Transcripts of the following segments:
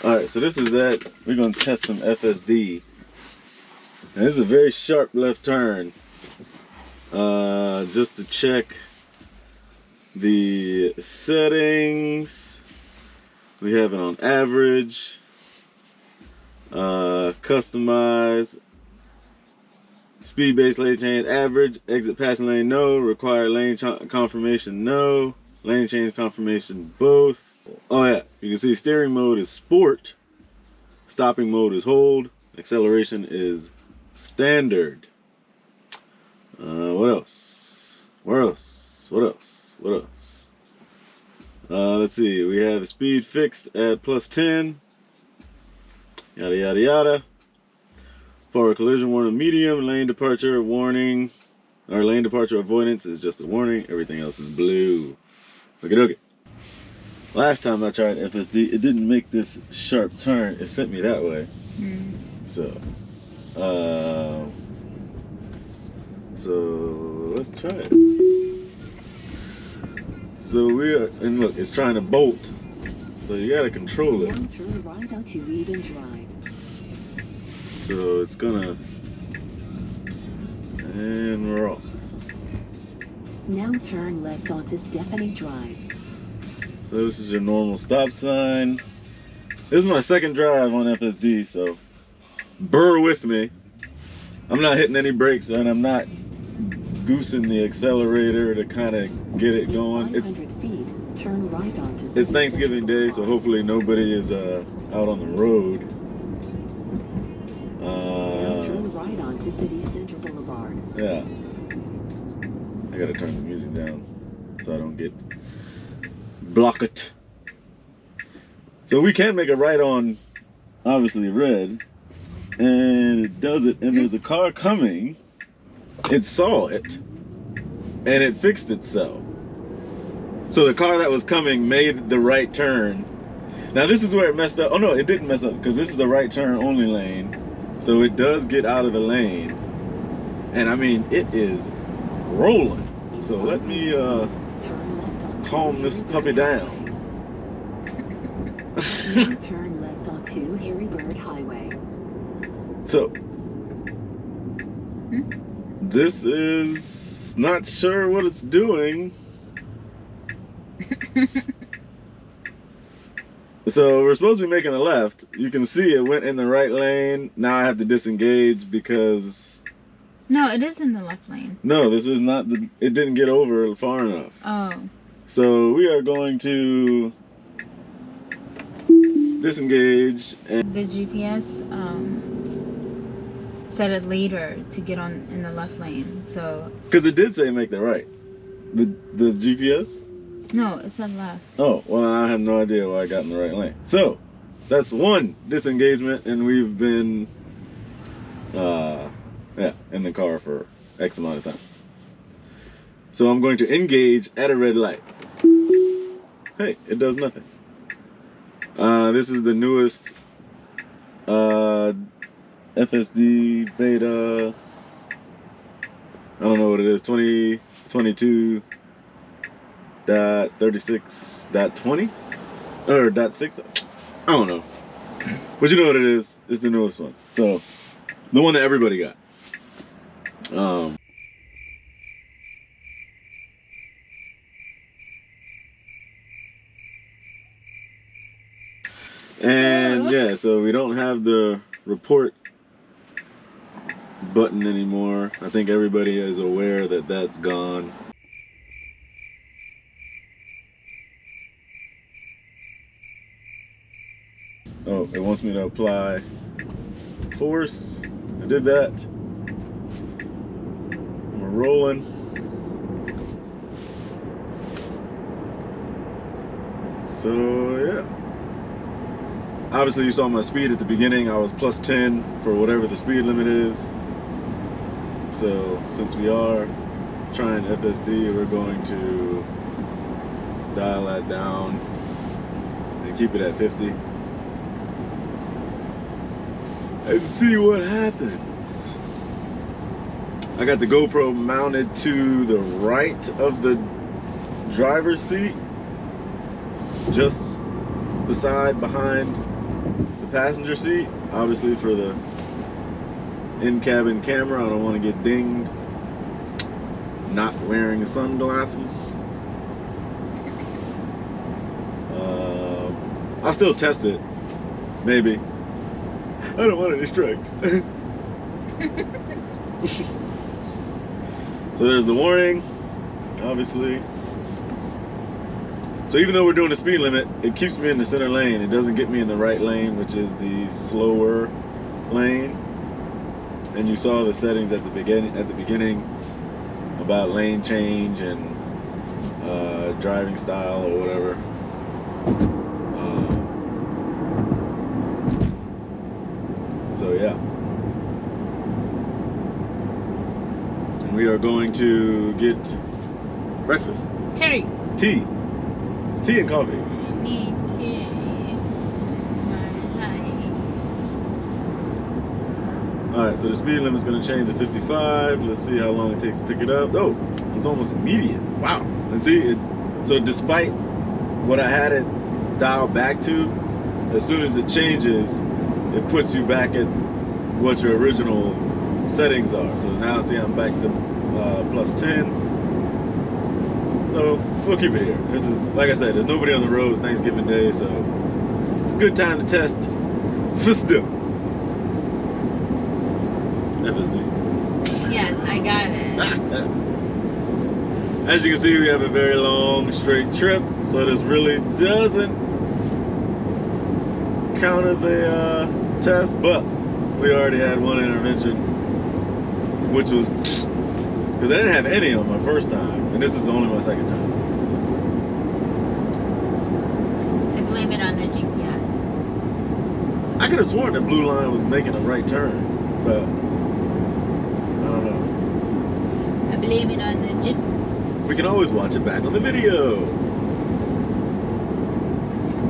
Alright, so this is that. We're going to test some FSD. And this is a very sharp left turn. Just to check the settings. We have it on average. Customize. Speed-based lane change average. Exit passing lane no. Require lane confirmation no. Lane change confirmation both. Oh yeah, you can see steering mode is sport. Stopping mode is hold. Acceleration is standard. What else? Where else? What else? What else? Let's see. We have speed fixed at +10. Yada yada yada. Forward collision warning medium. Lane departure warning. Or lane departure avoidance is just a warning. Everything else is blue. Okie dokie. Last time I tried FSD, it didn't make this sharp turn. It sent me that way. So let's try it. So we are, and look, it's trying to bolt. So you gotta control it. Turn right onto even drive. So it's gonna, and we're off. Now turn left onto Stephanie Drive. So this is your normal stop sign. This is my second drive on FSD, so bear with me. I'm not hitting any brakes and I'm not goosing the accelerator to kind of get it going. It's 500 feet, turn right onto It's Thanksgiving Day, so hopefully nobody is out on the road. Now turn right onto City Center Boulevard. Yeah. I gotta turn the music down so I don't get blocked. So we can make a right on, obviously, red, and it does it, and there's a car coming. It saw it, and it fixed itself. So the car that was coming made the right turn. Now this is where it messed up. Oh no, it didn't mess up, because this is a right turn only lane. So it does get out of the lane. And I mean, it is rolling. So let me calm this puppy down. Now turn left onto Harry Bird Highway. So this is not sure what it's doing. So we're supposed to be making a left. You can see it went in the right lane. Now I have to disengage because... No, it is in the left lane. No, this is not the... It didn't get over far enough. Oh. So we are going to disengage. And the GPS set it later to get on in the left lane. So... Because it did say make the right. The GPS? No, it said left. Oh, well, I have no idea why I got in the right lane. So, that's one disengagement, and we've been, in the car for X amount of time. So I'm going to engage at a red light. Hey, it does nothing. This is the newest FSD beta. I don't know what it is, 2022.36.20 or .6. I don't know, but you know what it is. It's the newest one, so the one that everybody got. And yeah, so we don't have the report button anymore. I think everybody is aware that that's gone. Oh, it wants me to apply force. I did that. We're rolling. So yeah. Obviously you saw my speed at the beginning. I was +10 for whatever the speed limit is. So since we are trying FSD, we're going to dial that down and keep it at 50. And see what happens. I got the GoPro mounted to the right of the driver's seat, just behind passenger seat, obviously for the in-cabin camera. I don't want to get dinged not wearing sunglasses. I'll still test it, maybe. I don't want any strikes. So there's the warning, obviously. So even though we're doing the speed limit, it keeps me in the center lane. It doesn't get me in the right lane, which is the slower lane. And you saw the settings at the beginning about lane change and driving style or whatever. So yeah. And we are going to get breakfast. Terry. Tea and coffee. I need tea in my life. All right, so the speed limit's gonna change to 55. Let's see how long it takes to pick it up. Oh, it's almost immediate. Wow. And see, so despite what I had it dialed back to, as soon as it changes, it puts you back at what your original settings are. So now see, I'm back to plus 10. So we'll keep it here. This is, like I said, there's nobody on the road. It's Thanksgiving Day, so it's a good time to test FSD. FSD. Yes, I got it. As you can see, we have a very long, straight trip, so this really doesn't count as a test, but we already had one intervention, which was because I didn't have any on my first time, and this is only my second time. So. I blame it on the GPS. I could have sworn that blue line was making a right turn, but I don't know. I blame it on the GPS. We can always watch it back on the video.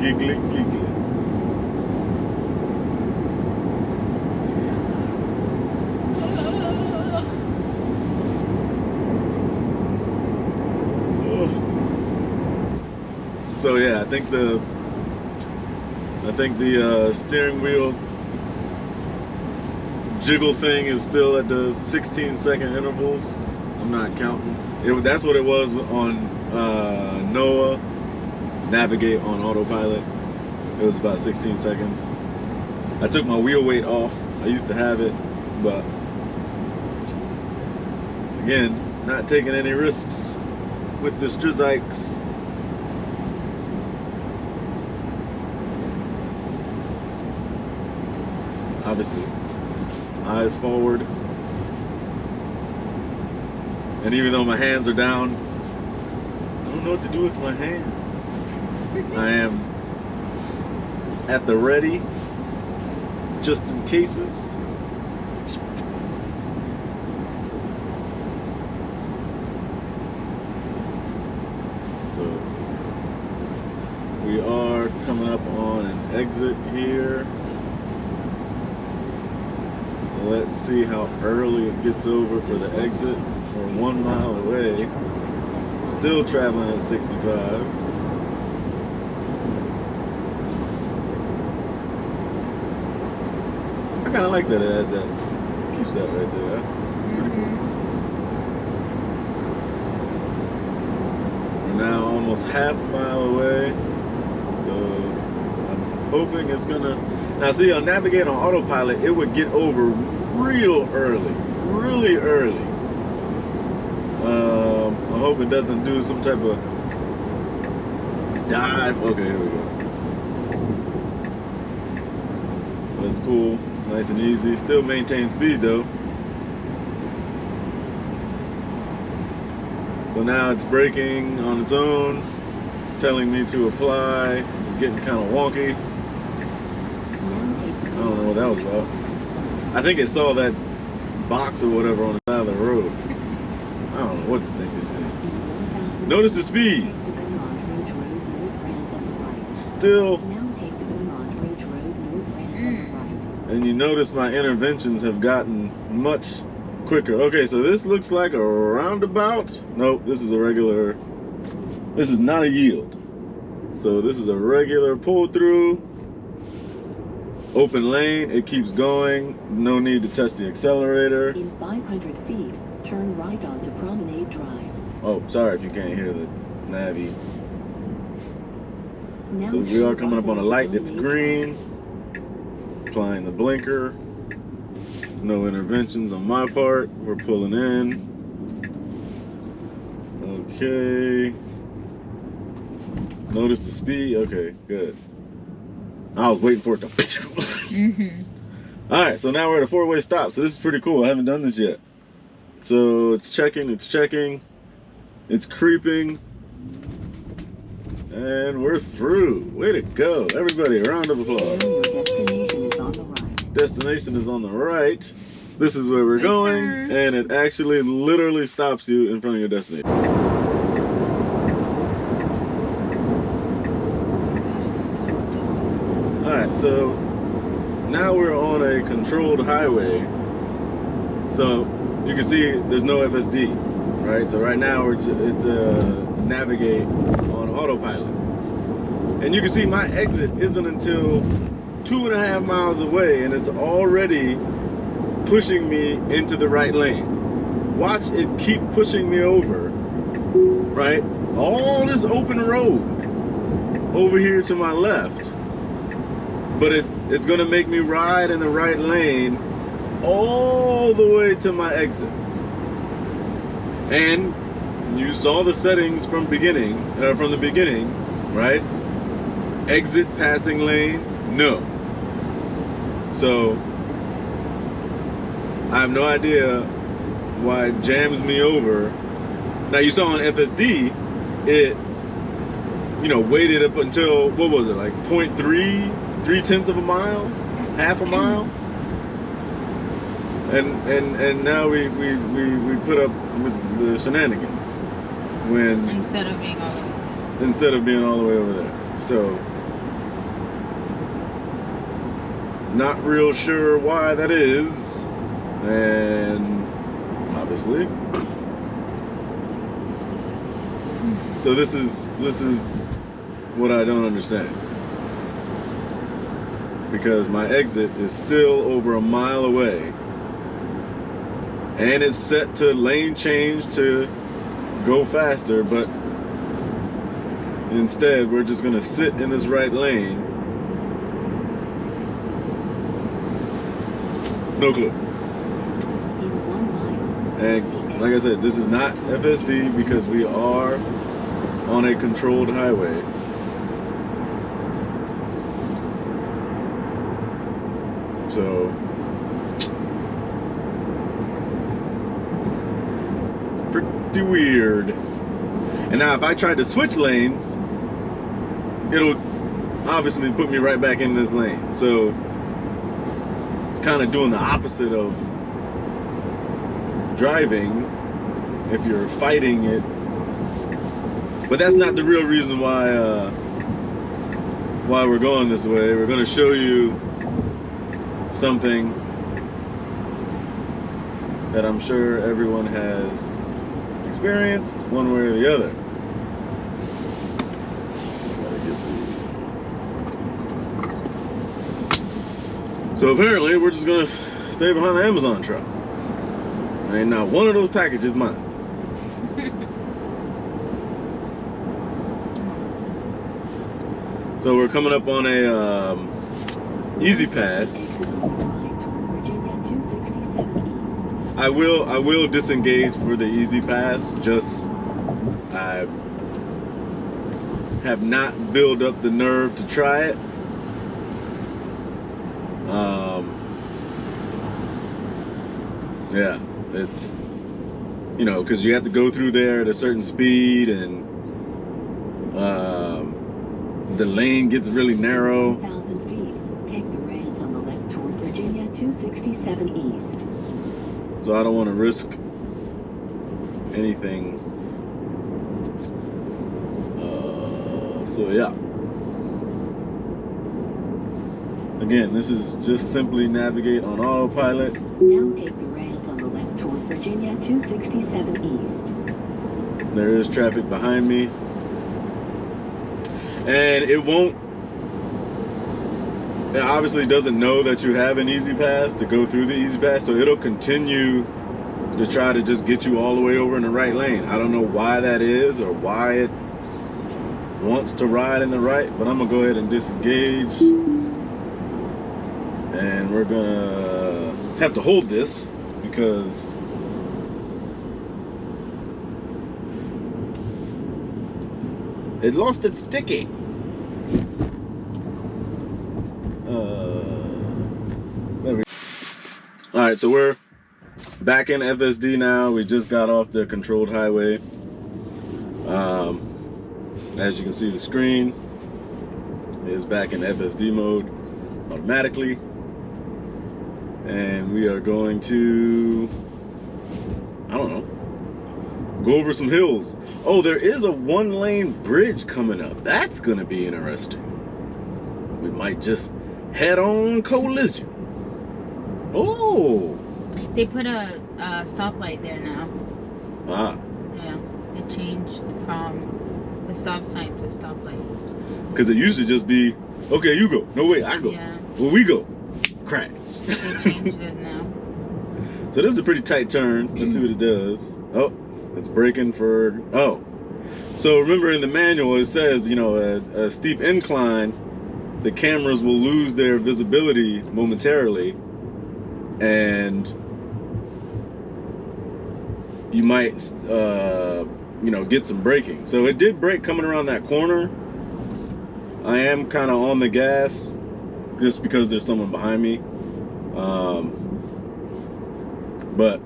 Giggly, giggly. So yeah, I think the steering wheel jiggle thing is still at the 16-second intervals. I'm not counting. That's what it was on NOAA. Navigate on autopilot. It was about 16 seconds. I took my wheel weight off. I used to have it, but again, not taking any risks with the Strizikes. Obviously, eyes forward. And even though my hands are down, I don't know what to do with my hand. I am at the ready, just in cases. So, we are coming up on an exit here. Let's see how early it gets over for the exit. We're 1 mile away. Still traveling at 65. I kind of like that it adds that, keeps that right there. It's pretty cool. We're now almost half a mile away. So I'm hoping it's gonna, now see, on Navigate on autopilot, it would get over real early, really early. I hope it doesn't do some type of dive. Okay, here we go. That's cool, nice and easy. Still maintain speed though. So now it's braking on its own, telling me to apply. It's getting kind of wonky. I don't know what that was about. I think it saw that box or whatever on the side of the road. I don't know what the thing is saying. Notice the speed. Still. And you notice my interventions have gotten much quicker. Okay, so this looks like a roundabout. Nope, this is a regular. This is not a yield. So this is a regular pull through. Open lane, it keeps going. No need to touch the accelerator. In 500 feet, turn right onto Promenade Drive. Oh, sorry if you can't hear the Navi. Now So we are coming up on a onto light that's Promenade green. Applying the blinker. No interventions on my part. We're pulling in. Okay. Notice the speed. Okay, good. I was waiting for it to. Alright, so now we're at a four-way stop. So this is pretty cool. I haven't done this yet. So it's checking, it's creeping. And we're through. Way to go. Everybody, a round of applause. Your destination is on the right. Destination is on the right. This is where we're going. And it actually literally stops you in front of your destination. Alright, so now we're on a controlled highway. So you can see there's no FSD, right? So right now it's navigate on autopilot. And you can see my exit isn't until 2.5 miles away, and it's already pushing me into the right lane. Watch it keep pushing me over, right? All this open road over here to my left. But it's gonna make me ride in the right lane all the way to my exit. And you saw the settings from the beginning, right? Exit passing lane, no. So I have no idea why it jams me over. Now you saw on FSD, it, you know, waited up until, what was it, like 0.3 of a mile, half a mile, and now we put up with the shenanigans when Instead of being all the way over there. So not real sure why that is, and obviously. So this is what I don't understand. Because my exit is still over a mile away, and it's set to lane change to go faster, but instead we're just gonna sit in this right lane. No clue. In 1 mile. And like I said, this is not FSD because we are on a controlled highway. So it's pretty weird. And now if I tried to switch lanes, it'll obviously put me right back in this lane. So it's kind of doing the opposite of driving if you're fighting it. But that's not the real reason why we're going this way. We're going to show you something that I'm sure everyone has experienced one way or the other. So apparently we're just gonna stay behind the Amazon truck. Ain't not one of those packages mine. So we're coming up on a easy pass. I will disengage for the easy pass. Just I have not built up the nerve to try it. Yeah, it's, you know, because you have to go through there at a certain speed, and the lane gets really narrow. 1,000 feet, take the ramp on the left toward Virginia 267 East. So I don't want to risk anything. So yeah. Again, this is just simply navigate on autopilot. Now take the ramp on the left toward Virginia 267 East. There is traffic behind me. And it won't it obviously doesn't know that you have an easy pass to go through the easy pass, so it'll continue to try to just get you all the way over in the right lane. I don't know why that is or why it wants to ride in the right, but I'm gonna go ahead and disengage, and we're gonna have to hold this because it lost its sticky. There we go. All right, so we're back in FSD now. We just got off the controlled highway. As you can see, the screen is back in FSD mode automatically. And we are going to, I don't know, go over some hills. Oh, there is a 1-lane bridge coming up. That's gonna be interesting. We might just head on collision. Oh! They put a stoplight there now. Ah. Yeah, it changed from the stop sign to a stoplight. Because it used to just be, okay, you go. No, wait, I go. Yeah. Well, we go. Crash. They changed it now. So this is a pretty tight turn. Let's see what it does. Oh, it's braking for, oh. So remember in the manual it says, you know, a steep incline, the cameras will lose their visibility momentarily, and you might, you know, get some braking. So it did brake coming around that corner. I am kind of on the gas just because there's someone behind me. But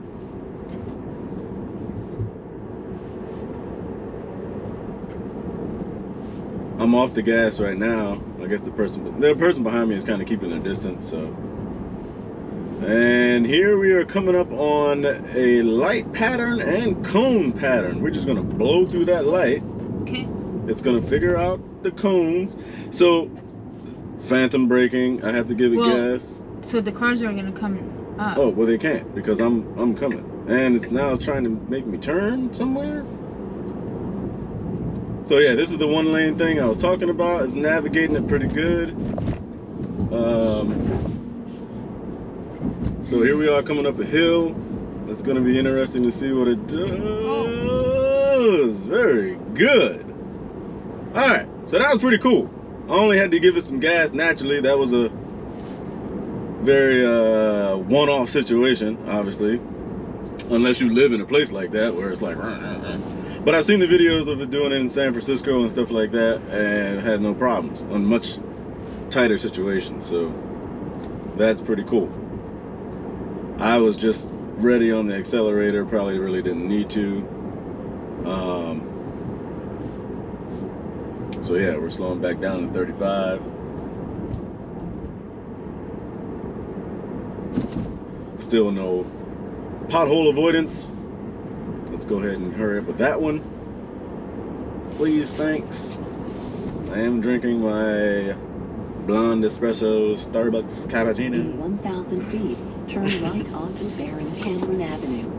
I'm off the gas right now. I guess the person behind me is kind of keeping their distance. So, and here we are coming up on a light pattern and cone pattern. We're just gonna blow through that light. Okay. It's gonna figure out the cones. So, phantom braking. I have to give it gas. So the cars are gonna come up. Oh well, they can't because I'm coming, and it's now trying to make me turn somewhere. So yeah, this is the 1-lane thing I was talking about. It's navigating it pretty good. So here we are coming up a hill. It's gonna be interesting to see what it does. Very good. All right, so that was pretty cool. I only had to give it some gas naturally. That was a very one-off situation, obviously, unless you live in a place like that where it's like, but I've seen the videos of it doing it in San Francisco and stuff like that, and had no problems on much tighter situations. So that's pretty cool. I was just ready on the accelerator, probably really didn't need to. So yeah, we're slowing back down to 35. Still no pothole avoidance. Let's go ahead and hurry up with that one. Please, thanks. I am drinking my blonde espresso Starbucks cappuccino. In 1,000 feet, turn right onto Baron Cameron Avenue.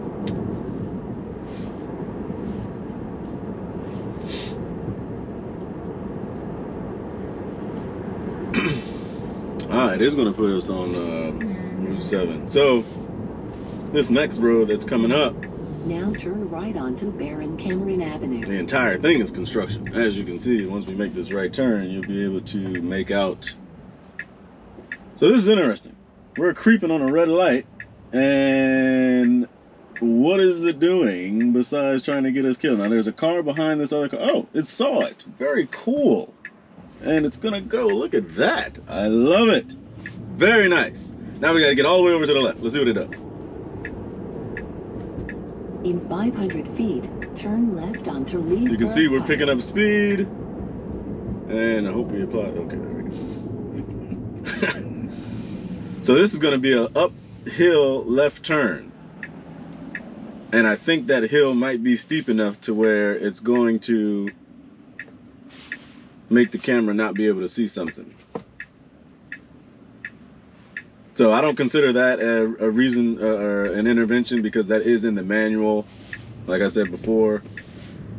It is going to put us on Route 7. So this next road that's coming up, Now turn right onto Baron Cameron Avenue. the entire thing is construction. As you can see, once we make this right turn, you'll be able to make out. So this is interesting. We're creeping on a red light, and what is it doing besides trying to get us killed? Now there's a car behind this other car. Oh, it saw it. Very cool. And it's gonna go. Look at that. I love it. Very nice. Now we gotta get all the way over to the left. Let's see what it does. In 500 feet, turn left onto Leesburg. You can see we're picking up speed. And I hope we apply. Okay, there we go. So this is gonna be an uphill left turn. And I think that hill might be steep enough to where it's going to make the camera not be able to see something. So I don't consider that a reason or an intervention, because that is in the manual, like I said before.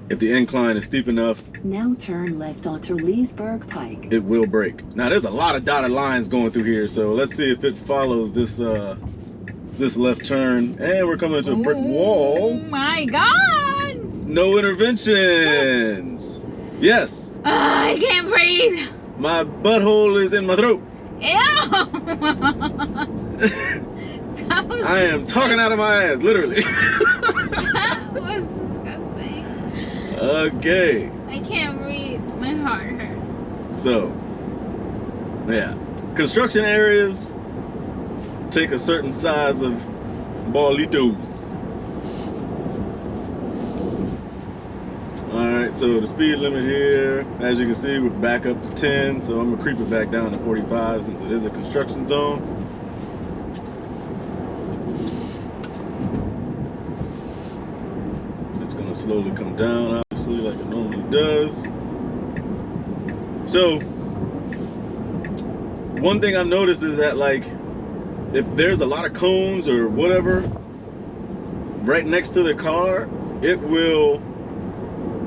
if the incline is steep enough, Now turn left onto Leesburg Pike. it will brake. Now there's a lot of dotted lines going through here, so let's see if it follows this this left turn. And we're coming into a brick wall. Oh my god! No interventions. Yes. I can't breathe. My butthole is in my throat. Ew! That was I am talking out of my ass, literally. That was disgusting. Okay. I can't breathe. My heart hurts. So, yeah. Construction areas take a certain size of ballitos. Alright, so the speed limit here, as you can see, we're back up to 10, so I'm gonna creep it back down to 45 since it is a construction zone. It's gonna slowly come down, obviously, like it normally does. So, one thing I've noticed is that, like, if there's a lot of cones or whatever right next to the car, it will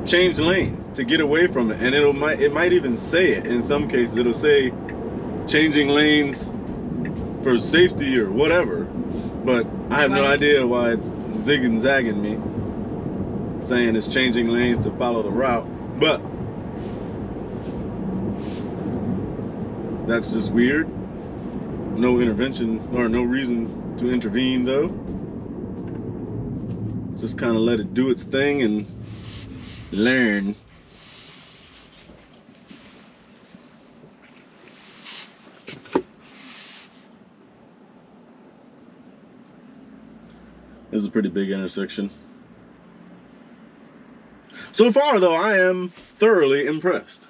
change lanes to get away from it, and it might even say it. In some cases it'll say changing lanes for safety or whatever, but I have no idea why it's zigging zagging me, saying it's changing lanes to follow the route. But that's just weird. No intervention or no reason to intervene though. Just kind of let it do its thing and learn. This is a pretty big intersection. So far though, I am thoroughly impressed.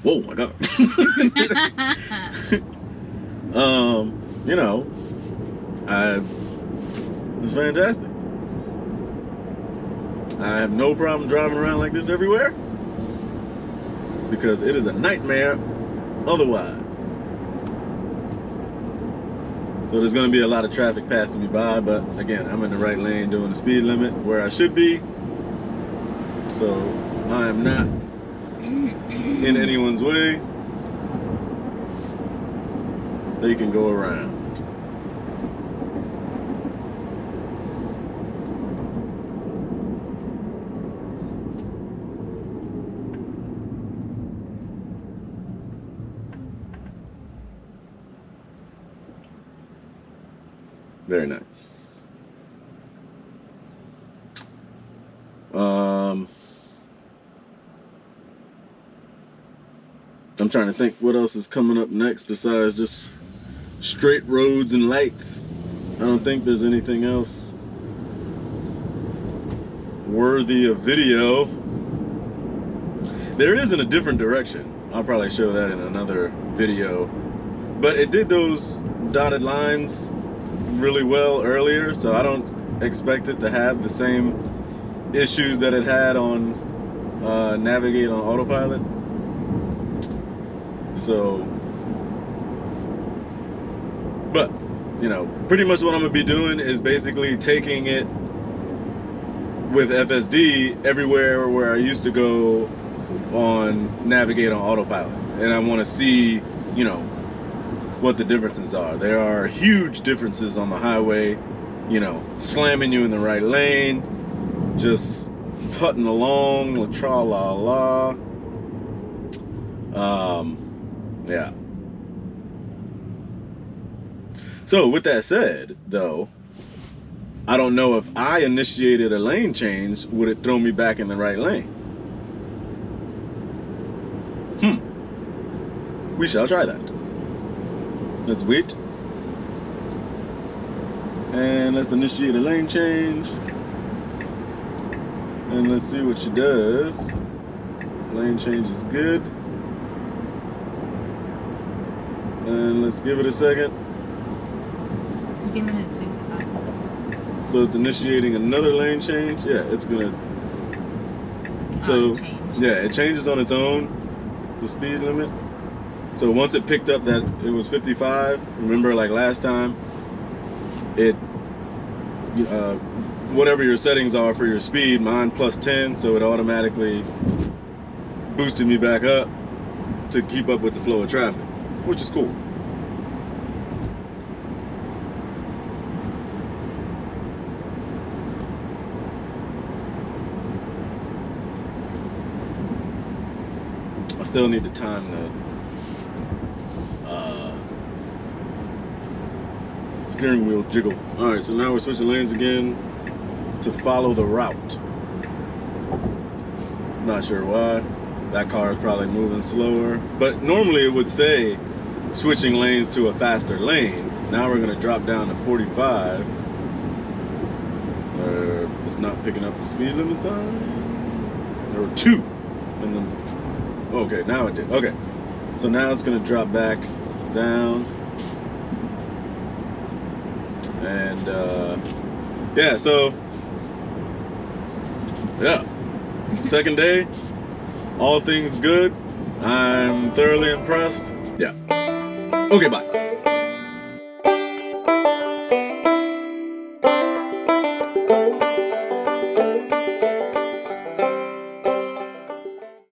Whoa, my God. You know, it's fantastic. I have no problem driving around like this everywhere because it is a nightmare otherwise. So there's going to be a lot of traffic passing me by, but again, I'm in the right lane doing the speed limit where I should be. So I am not in anyone's way. They can go around. Very nice. I'm trying to think what else is coming up next besides just straight roads and lights. I don't think there's anything else worthy of video. There is in a different direction. I'll probably show that in another video. But it did those dotted lines really well earlier, so I don't expect it to have the same issues that it had on Navigate on autopilot. So, but you know, pretty much what I'm gonna be doing is basically taking it with FSD everywhere where I used to go on Navigate on autopilot, and I want to see, you know, what the differences are. There are huge differences on the highway, you know, slamming you in the right lane, just putting along, la tra la la. Yeah. So with that said, though, I don't know if I initiated a lane change, would it throw me back in the right lane? We shall try that. Let's wait. And let's initiate a lane change. And let's see what she does. Lane change is good. And let's give it a second. Speed limit is 55. So it's initiating another lane change. Yeah, it's gonna. So yeah, it changes on its own, the speed limit. So once it picked up that it was 55, remember like last time, it whatever your settings are for your speed. Mine plus 10, so it automatically boosted me back up to keep up with the flow of traffic, which is cool. I still need to time the steering wheel jiggle. All right, so now we're switching lanes again to follow the route. Not sure why. That car is probably moving slower, but normally it would say switching lanes to a faster lane. Now we're gonna drop down to 45. It's not picking up the speed limit sign. There were 2, and then okay, now it did. Okay, so now it's gonna drop back down, and yeah. So yeah, second day, all things good. I'm thoroughly impressed. Yeah. Okay, bye.